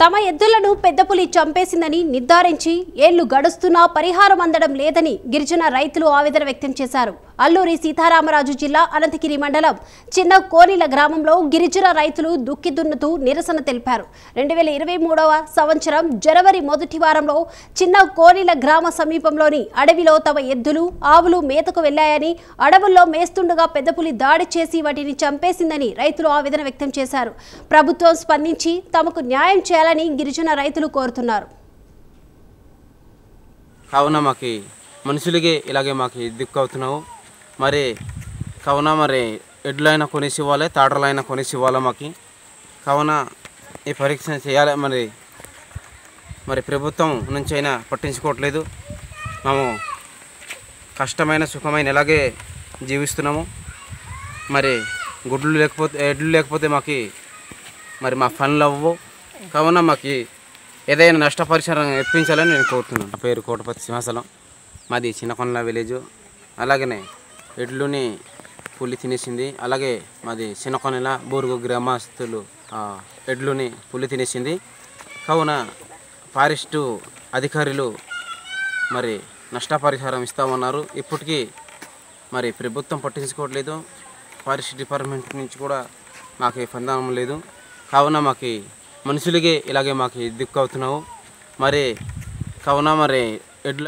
తమ ఎద్దులను పెద్ద పులి చంపేసిందని నిర్ధారించి ఏళ్లు గడుస్తున్నా పరిహారం అందడం లేదని గిరిజన రైతులు ఆవేదన వ్యక్తం చేశారు. అల్లూరి సీతారామరాజు జిల్లా అనంతగిరి మండలం చిన్న కోనిల గ్రామంలో గిరిజన రైతులు దుక్కి దున్నుతూ నిరసన తెలిపారు. 2023వ సంవత్సరం జనవరి మొదటి వారంలో చిన్న కోనిల గ్రామ సమీపంలోని అడవిలో తమ ఎద్దులు ఆవులు మేతకు వెళ్లాయని, అడవుల్లో మేస్తుండగా పెద్ద పులి దాడి చేసి వాటిని చంపేసిందని రైతులు ఆవేదన వ్యక్తం చేశారు. ప్రభుత్వం స్పందించి తమకు న్యాయం చేయాలని గిరిజన రైతులు కోరుతున్నారు. కావున మాకు మనుషులకి ఇలాగే మాకు దిక్కు అవుతున్నావు. మరి కావున మరి ఎడ్లైనా కొనేసి ఇవ్వాలి, తాటలైనా కొనేసి ఇవ్వాలి. మాకు కావున ఈ పరీక్ష చేయాలి. మరి ప్రభుత్వం నుంచి అయినా పట్టించుకోవట్లేదు. మేము కష్టమైన సుఖమైన ఇలాగే జీవిస్తున్నాము. మరి ఎడ్లు లేకపోతే మాకు మరి మా పనులు అవ్వవు. కావున మాకు ఏదైనా నష్టపరిహారం ఇప్పించాలని నేను కోరుతున్నాను. నా పేరు కోటపతి సింహాచలం, మాది చిన్నకొండల విలేజ్. అలాగనే ఎడ్లుని పులి తినేసింది. అలాగే మాది చిన్నకొండల బూరుగు గ్రామస్తులు ఎడ్లుని పులి తినేసింది. కావున ఫారెస్టు అధికారులు మరి నష్టపరిహారం ఇస్తామన్నారు. ఇప్పటికీ మరి ప్రభుత్వం పట్టించుకోవట్లేదు. ఫారెస్ట్ డిపార్ట్మెంట్ నుంచి కూడా మాకు స్పందన లేదు. కావున మాకు మనుషులకి ఇలాగే మాకు దిక్కు అవుతున్నావు. మరి కావున మరి ఎడ్ల